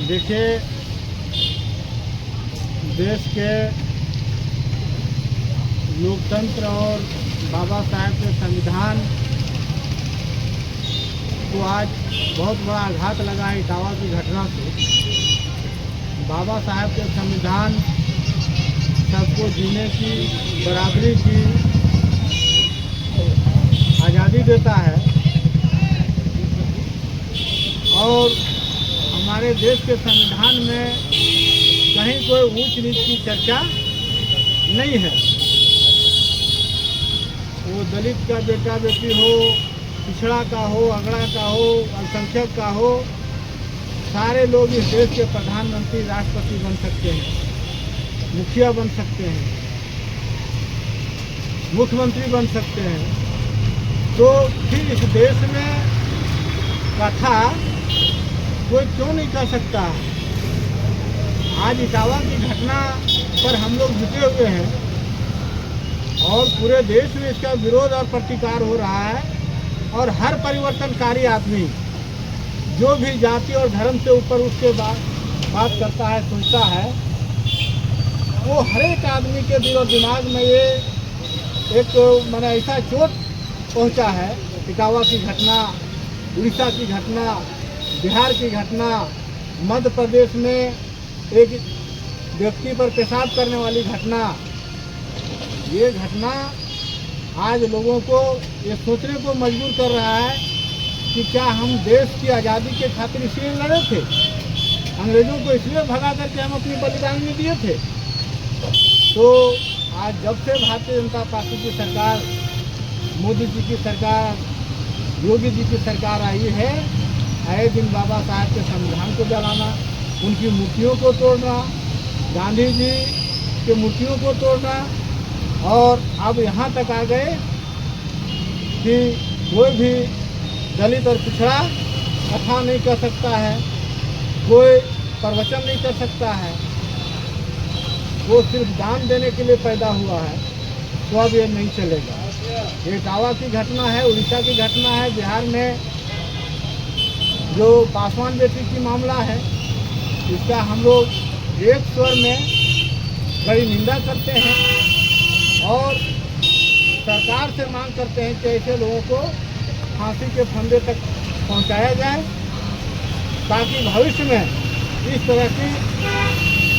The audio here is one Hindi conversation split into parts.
देखिए, देश के लोकतंत्र और बाबा साहेब के संविधान को आज बहुत बड़ा आघात लगा है इटावा की घटना से। बाबा साहेब के संविधान सबको जीने की, बराबरी की आज़ादी देता है और हमारे देश के संविधान में कहीं कोई ऊंच नीच की चर्चा नहीं है। वो दलित का बेटा बेटी हो, पिछड़ा का हो, अगड़ा का हो, अल्पसंख्यक का हो, सारे लोग इस देश के प्रधानमंत्री, राष्ट्रपति बन सकते हैं, मुखिया बन सकते हैं, मुख्यमंत्री बन सकते हैं। तो फिर इस देश में कथा कोई क्यों नहीं कर सकता? आज इटावा की घटना पर हम लोग जुटे हुए हैं और पूरे देश में इसका विरोध और प्रतिकार हो रहा है। और हर परिवर्तनकारी आदमी जो भी जाति और धर्म से ऊपर उसके बात करता है, सुनता है, वो हर एक आदमी के दिल और दिमाग में ये एक मैंने ऐसा चोट पहुंचा है। इटावा की घटना, उड़ीसा की घटना, बिहार की घटना, मध्य प्रदेश में एक व्यक्ति पर पेशाब करने वाली घटना, ये घटना आज लोगों को ये सोचने को मजबूर कर रहा है कि क्या हम देश की आज़ादी के खातिर इसलिए लड़े थे, अंग्रेज़ों को इसलिए भगा करके हम अपनी बलिदान में दिए थे। तो आज जब से भारतीय जनता पार्टी की सरकार, मोदी जी की सरकार, योगी जी की सरकार आई है, आए दिन बाबा साहब के संविधान को जलाना, उनकी मूर्तियों को तोड़ना, गांधी जी के मूर्तियों को तोड़ना, और अब यहाँ तक आ गए कि कोई भी दलित और पिछड़ा कथा नहीं कर सकता है, कोई प्रवचन नहीं कर सकता है, वो सिर्फ दान देने के लिए पैदा हुआ है, तो अब ये नहीं चलेगा। ये इटावा की घटना है, उड़ीसा की घटना है, बिहार में जो पासवान बेटी की मामला है, इसका हम लोग एक स्वर में बड़ी निंदा करते हैं और सरकार से मांग करते हैं कि ऐसे लोगों को फांसी के फंदे तक पहुंचाया जाए, ताकि भविष्य में इस तरह की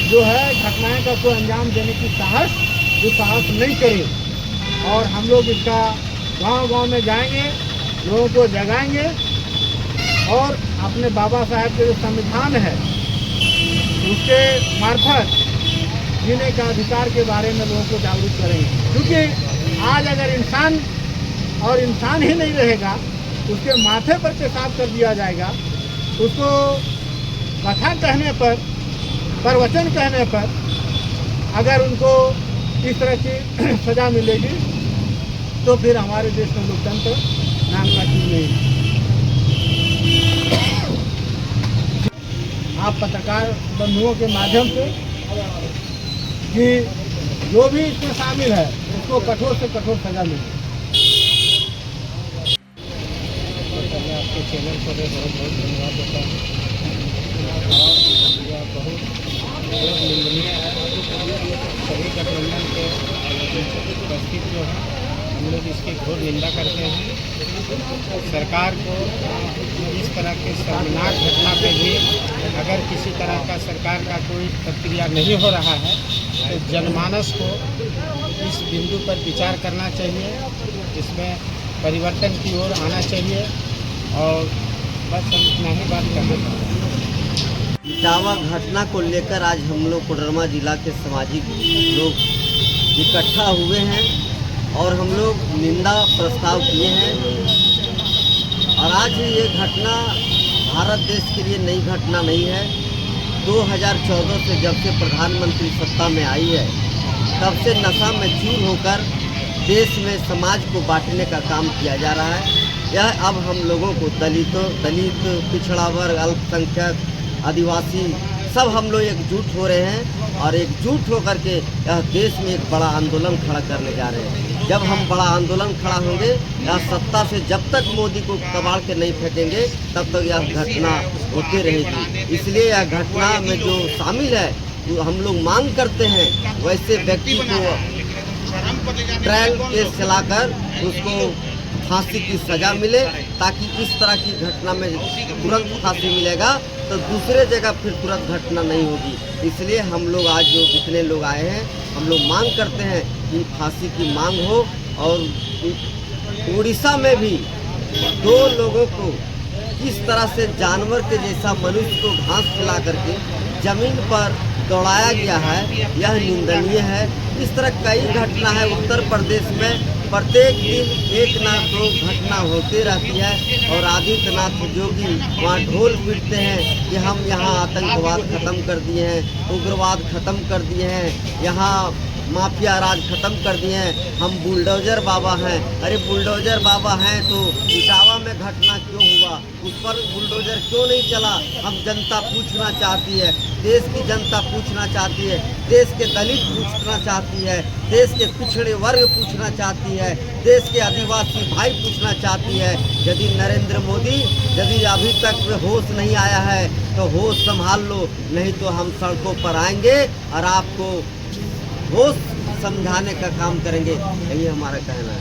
जो है घटनाएं का कोई अंजाम देने की साहस नहीं करे। और हम लोग इसका गांव-गांव में जाएंगे, लोगों को जगाएंगे और अपने बाबा साहेब के जो संविधान है उसके मार्फत जीने का अधिकार के बारे में लोगों को जागरूक करेंगे। क्योंकि आज अगर इंसान और इंसान ही नहीं रहेगा, उसके माथे पर पेशाब कर दिया जाएगा, उसको कथा कहने पर, प्रवचन कहने पर अगर उनको इस तरह की सज़ा मिलेगी, तो फिर हमारे देश में लोकतंत्र नाम का चीज़ नहीं है। आप पत्रकार बंधुओं के माध्यम से कि जो भी इसमें शामिल है उसको कठोर से कठोर सजा मिले। आपके चैनल पर बहुत बहुत धन्यवाद देता हूँ और यह बहुत निंदनीय है। सभी गठबंधन के उपस्थित जो है, हम लोग इसकी घोर निंदा करते हैं। सरकार को इस तरह के शर्मनाक घटना पे भी अगर किसी तरह का सरकार का कोई प्रतिक्रिया नहीं हो रहा है, तो जनमानस को इस बिंदु पर विचार करना चाहिए, इसमें परिवर्तन की ओर आना चाहिए। और बस हम इतना ही बात करना चाहते हैं। इटावा घटना को लेकर आज हम लोग कोडरमा जिला के सामाजिक लोग इकट्ठा हुए हैं और हम लोग निंदा प्रस्ताव किए हैं। और आज ये घटना भारत देश के लिए नई घटना नहीं है। 2014 से जब से प्रधानमंत्री सत्ता में आई है, तब से नशा में चूर होकर देश में समाज को बांटने का काम किया जा रहा है। यह अब हम लोगों को दलित, पिछड़ा वर्ग, अल्पसंख्यक, आदिवासी सब हम लोग एकजुट हो रहे हैं और एकजुट होकर के यह देश में एक बड़ा आंदोलन खड़ा करने जा रहे हैं। जब हम बड़ा आंदोलन खड़ा होंगे, यह सत्ता से जब तक मोदी को कबाड़ के नहीं फेंकेंगे तब तक यह घटना होती रहेगी। इसलिए यह घटना में जो शामिल है वो हम लोग मांग करते हैं वैसे व्यक्ति को ट्रायल केस चलाकर उसको फांसी की सज़ा मिले, ताकि इस तरह की घटना में तुरंत फांसी मिलेगा तो दूसरे जगह फिर तुरंत घटना नहीं होगी। इसलिए हम लोग आज जो जितने लोग आए हैं हम लोग मांग करते हैं कि फांसी की मांग हो। और उड़ीसा में भी 2 लोगों को किस तरह से जानवर के जैसा मनुष्य को घास खिला करके जमीन पर दौड़ाया गया है, यह निंदनीय है। इस तरह कई घटना है उत्तर प्रदेश में, प्रत्येक दिन 1 ना 2 घटना होती रहती है। और आदित्यनाथ योगी वहाँ ढोल पीटते हैं कि हम यहाँ आतंकवाद ख़त्म कर दिए हैं, उग्रवाद ख़त्म कर दिए हैं, यहाँ माफिया राज ख़त्म कर दिए हैं, हम बुलडोज़र बाबा हैं। अरे बुलडोज़र बाबा हैं तो इटावा में घटना क्यों हुआ, उस पर बुलडोज़र क्यों नहीं चला? हम जनता पूछना चाहती है, देश की जनता पूछना चाहती है, देश के दलित पूछना चाहती है, देश के पिछड़े वर्ग पूछना चाहती है, देश के आदिवासी भाई पूछना चाहती है। यदि नरेंद्र मोदी यदि अभी तक होश नहीं आया है तो होश संभाल लो, नहीं तो हम सड़कों पर आएंगे और आपको होश समझाने का काम करेंगे। यही हमारा कहना है।